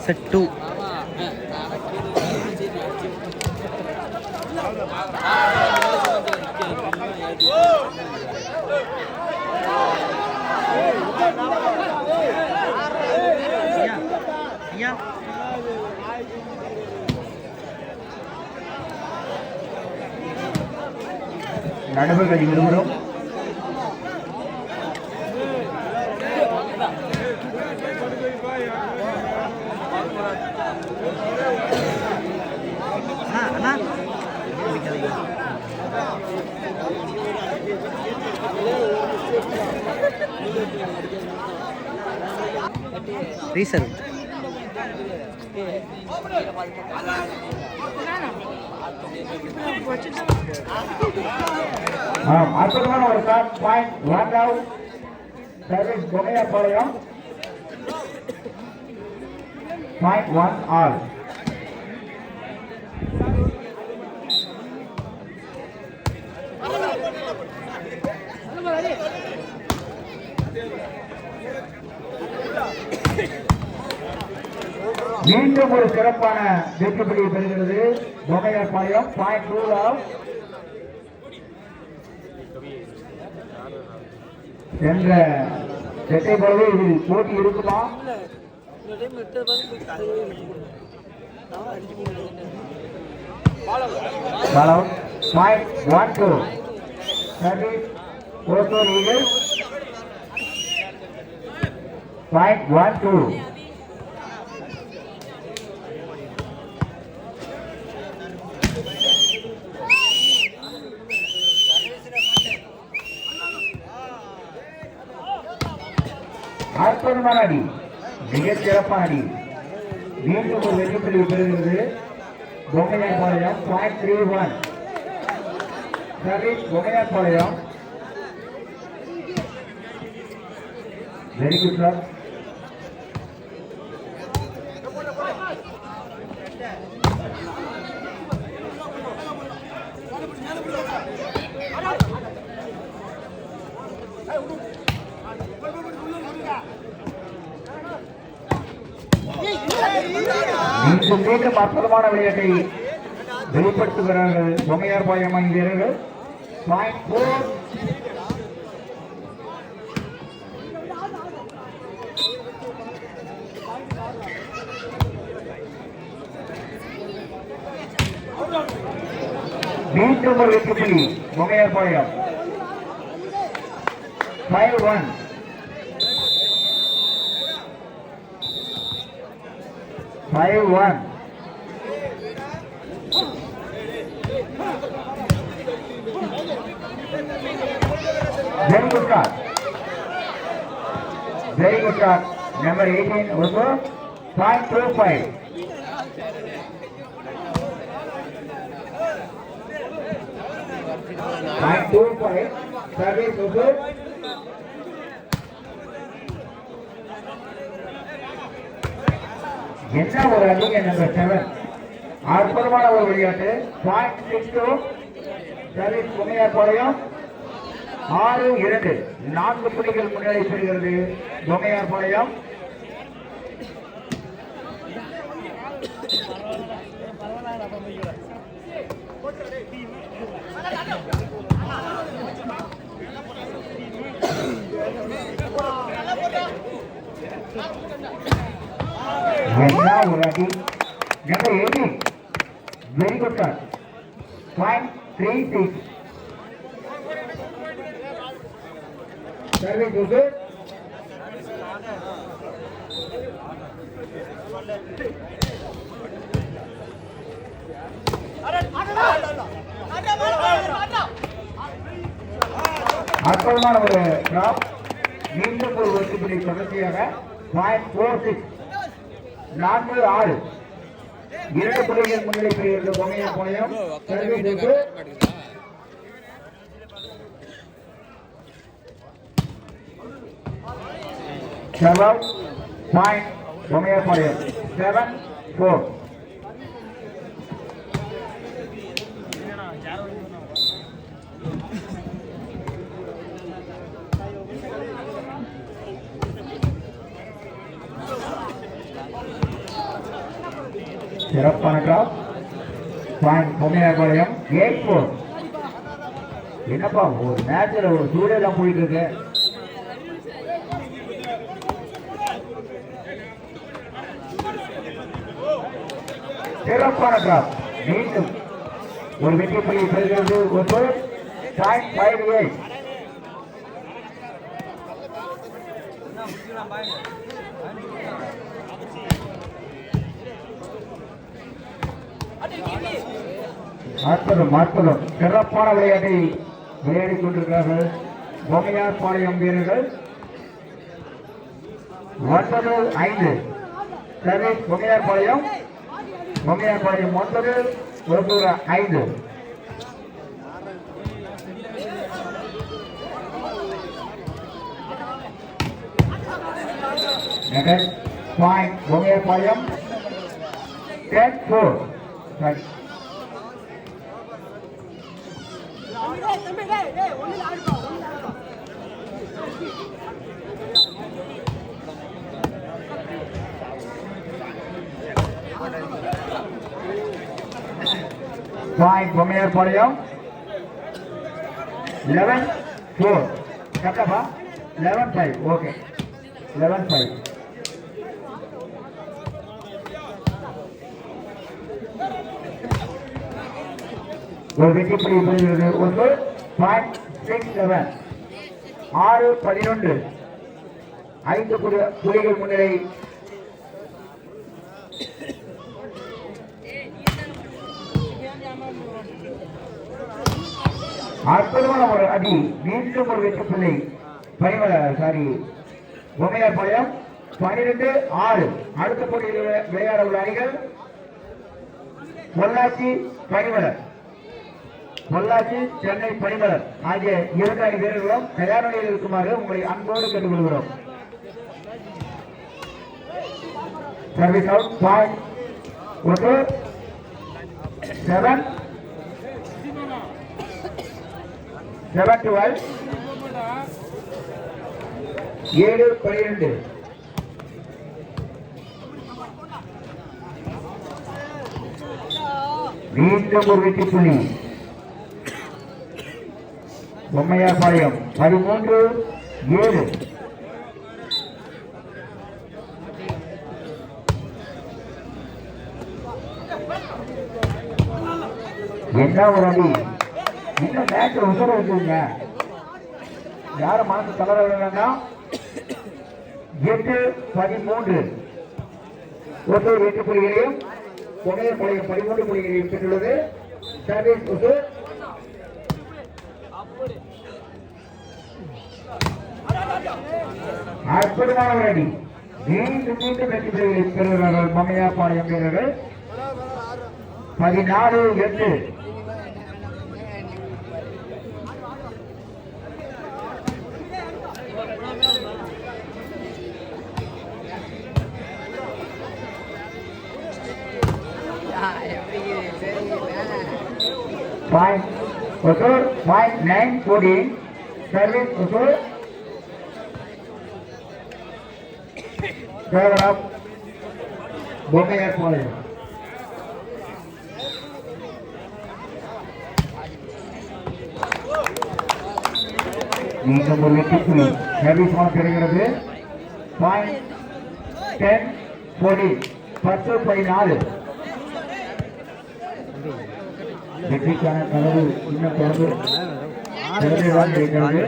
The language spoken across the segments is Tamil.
செட் 2. நடுவர்கள் இருவரும் ரீசர்வ் அற்புதமான ஒரு shot. Point 1 out. Service Bommayapalayam. Point 1 all. மீண்டும் ஒரு சிறப்பான வெற்றி புள்ளியை பெறுகிறது பொம்மையாபாளையம். Point 2 all. என்ற செட்டை போலவே இதில் போட்டி இருக்குமா? பாயிண்ட் 1-2 சர்வீஸ் ஓட்டோர் ஈகிள்ஸ். பாயிண்ட் 1-2. அற்புதமான அடி, மிகச் சிறப்பான அடி. மீண்டும் ஒரு வெற்றி புள்ளி பெறுகிறது Bommayapalayam. Point 3-1 service Bommayapalayam. Very good sir. மீண்டும் அற்புதமான விளையாட்டை வெளிப்படுத்துகிறார்கள் பொம்மையாபாளையம் அணி வீரர்கள். பாயிண்ட் 4. மீண்டும் ஒரு வெற்றி புள்ளி பொம்மையாபாளையம். 5-1. Very good shot. Very good shot. Number 18 also. Point 2-5. Point 2-5. Service also. என்ன ஒரு அணிங்க நம்பர் 7. அற்புதமான ஒரு விளையாட்டு. Point 6-2 service பொம்மையாபாளையம். 6-2 4 புள்ளிகள் முன்னிலை பெறுகிறது பொம்மையாபாளையம். என்ன ஒரு அடி. Number 18 very good shot. Point 3-6 service good. அற்புதமான ஒரு டிராப். மீண்டும் ஒரு வெற்றி புள்ளி தொடர்ச்சியாக. பாயிண்ட் 4-6 4-6 2 புள்ளிகள் முன்னிலை பெறுகிறது பொம்மையாபாளையம். பாயிண்ட் பொம்மையாபாளையம் 7-4. சிறப்பான டிராப். பாயிண்ட் பொம்மையார்பாளையம் 8-4. என்னப்பா ஒரு மேட்ச்ல ஒரு சூழலாம் போயிட்டு இருக்கு. சிறப்பான டிராப். மீண்டும் ஒரு வெற்றி புள்ளி பெறுகிறது. ஒரு பாயிண்ட் 58. அற்புதம் சிறப்பான விளையாட்டை விளையாடிக் கொண்டிருக்கிறார்கள் பொம்மையார்பாளையம் வீரர்கள். 9-5 service Bommaiyarpalayam 9 5. Point Bommaiyarpalayam 10-4. Point Bommaiyarpalayam 11-4. கரெக்டாப்பா 11-5. ஓகே 11-5. ஒரு வெற்றி புள்ளி பெறுகிறது. 1.67. 6-11. 5 புள்ளிகள் முன்னிலை. அற்புதமான ஒரு அடி. மீண்டும் ஒரு வெற்றி புள்ளி பொம்மையார்பாளையம் 12-6. அடுத்த போட்டியில் விளையாட உள்ள அணிகள் பொள்ளாச்சி சென்னை பனிமலர் ஆகிய 2 அணி வீரர்களும் தயார் நிலையில் இருக்குமாறு உங்களை அன்போடு கேட்டுக்கொள்கிறோம். Service out. பாயிண்ட் 7-12. 7-12. மீண்டும் ஒரு வெற்றி புள்ளி பொம்மையார்பாளையம் 13-7. என்ன ஒரு அடி. இன்னும் மேட்ச் உசர வச்சுங்க. யாரும் மனசு தளர வேண்டாம். 8-13. 8 புள்ளிகளையும் பொம்மையார்பாளையம் 13 புள்ளிகளையும் பெற்றுள்ளது. சர்வீஸ் உசூர். அற்புதமான ஒரு அடி. மீண்டும் வெற்றி புள்ளிகளை பெறுகிறார்கள் பொம்மையார்பாளையம் வீரர்கள். 14-8. Point 9-14. Service Usul. Driver up. Bommaiyarpalayam. மீண்டும் ஒரு வெற்றி புள்ளி சர்வீஸ் பெறுகிறது. பாயிண்ட் 10-14. 10-14. வெற்றிக்கான கனவு இன்னும் தொடர்ந்து இருக்கிறது.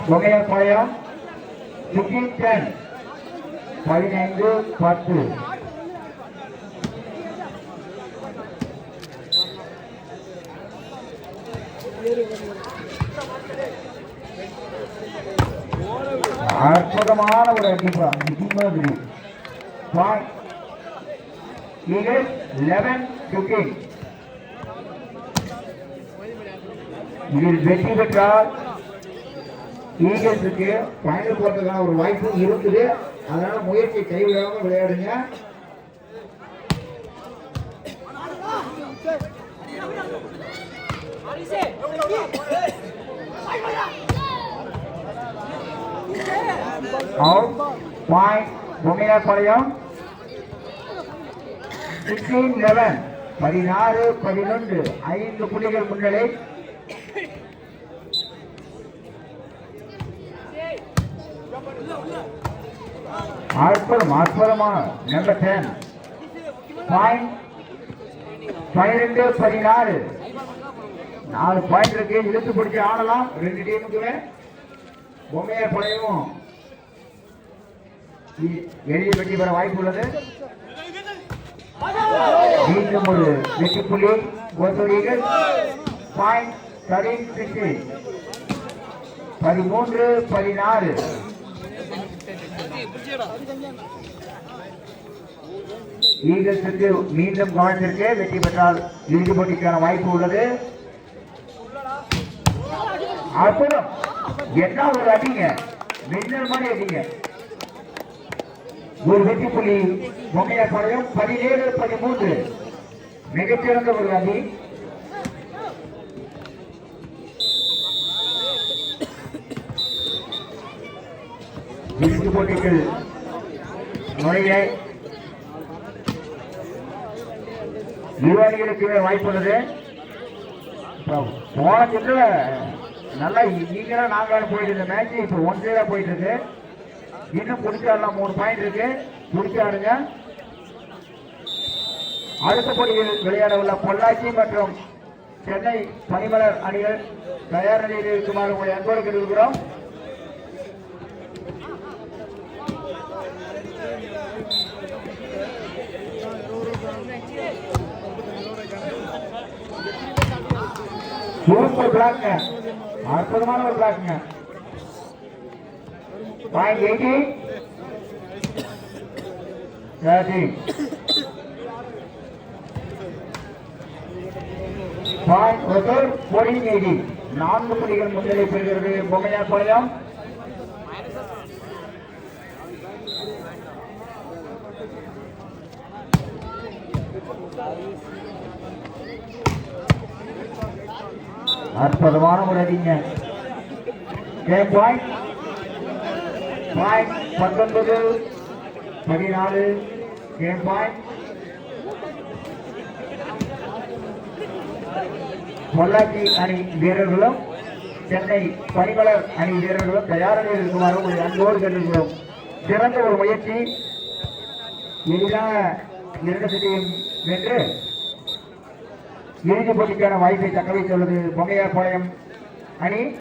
பொம்மையார்பாளையம் 15-10. 15-10. அற்புதமான ஒரு அடிப்பா. 11-15. இதில் வெற்றி பெற்றால் ஈகிள்ஸுக்கு ஃபைனல் போறதுக்கான ஒரு வாய்ப்பு இருக்குது. அதனால முயற்சியை கைவிடாமல் விளையாடுங்க. பொம்மையார்பாளையம் 16-11 16-11 5 புள்ளிகள் முன்னிலை. அற்புதமான நம்பர் 10 பாயிண்ட் 12-16 4 பாயிண்ட் இருக்கு. இழுத்து பிடிச்சி ஆடலாம் ரெண்டு டீமுக்குமே. பொம்மையார்பாளையமும் எளிய வெற்றி பெற வாய்ப்பு உள்ளது. மீண்டும் ஒரு வெற்றி புள்ளி கோத்தூரிகள். பாயிண்ட் 13-16 ஈகிள்ஸுக்கு மீண்டும் கவனத்திற்கு வெற்றி பெற்றால் இறுதி போட்டிக்கான வாய்ப்பு உள்ளது. அற்புதம், என்ன ஒரு அடிங்க, மின்னல் மாதிரி அடிங்க. ஒரு வெற்றி புள்ளி பொம்மையார்பாளையம் 17-13 மிகச்சிறந்த ஒரு அணி. இறுதி போட்டிகள் நுழைய இரு அணிகளுக்குமே வாய்ப்புள்ளது. போன சுற்றுல நல்லா நீங்களா நாங்களும் போயிட்டு இருந்த மேட்ச் இப்ப 1-0 போயிட்டு இருக்கு. இன்னும் பிடிச்சாடலாம், 3 பாயிண்ட் இருக்கு, பிடிச்சாடுங்க. அடுத்த போட்டியில் விளையாட உள்ள பொள்ளாச்சி மற்றும் சென்னை பனிமலர் அணிகள் தயார் நிலையில் இருக்குமாறு உங்களை அன்போடு கேட்டுக்கிறோம். சூப்பர் பிளாக், அற்புதமான ஒரு பிளாக்குங்க. பாயிண்ட் 18-30 பாயிண்ட் 14-80 4 புள்ளிகள் முன்னிலை பெறுகிறது பொம்மையார்பாளையம். அற்புதமான ஒரு அடிங்க. Point 19-14 game point. பொள்ளாச்சி அணி வீரர்களும் சென்னை பனிமலர் அணி வீரர்களும் தயார் நிலையில் இருக்குமாறு உங்களை அன்போடு கேட்டுக்கிறோம். சிறந்த ஒரு முயற்சி, எளிதாக 2 செட்டையும் வென்று இறுதிப் போட்டிக்கான வாய்ப்பை தக்க வைத்துள்ளது பொம்மையார்பாளையம் அணி.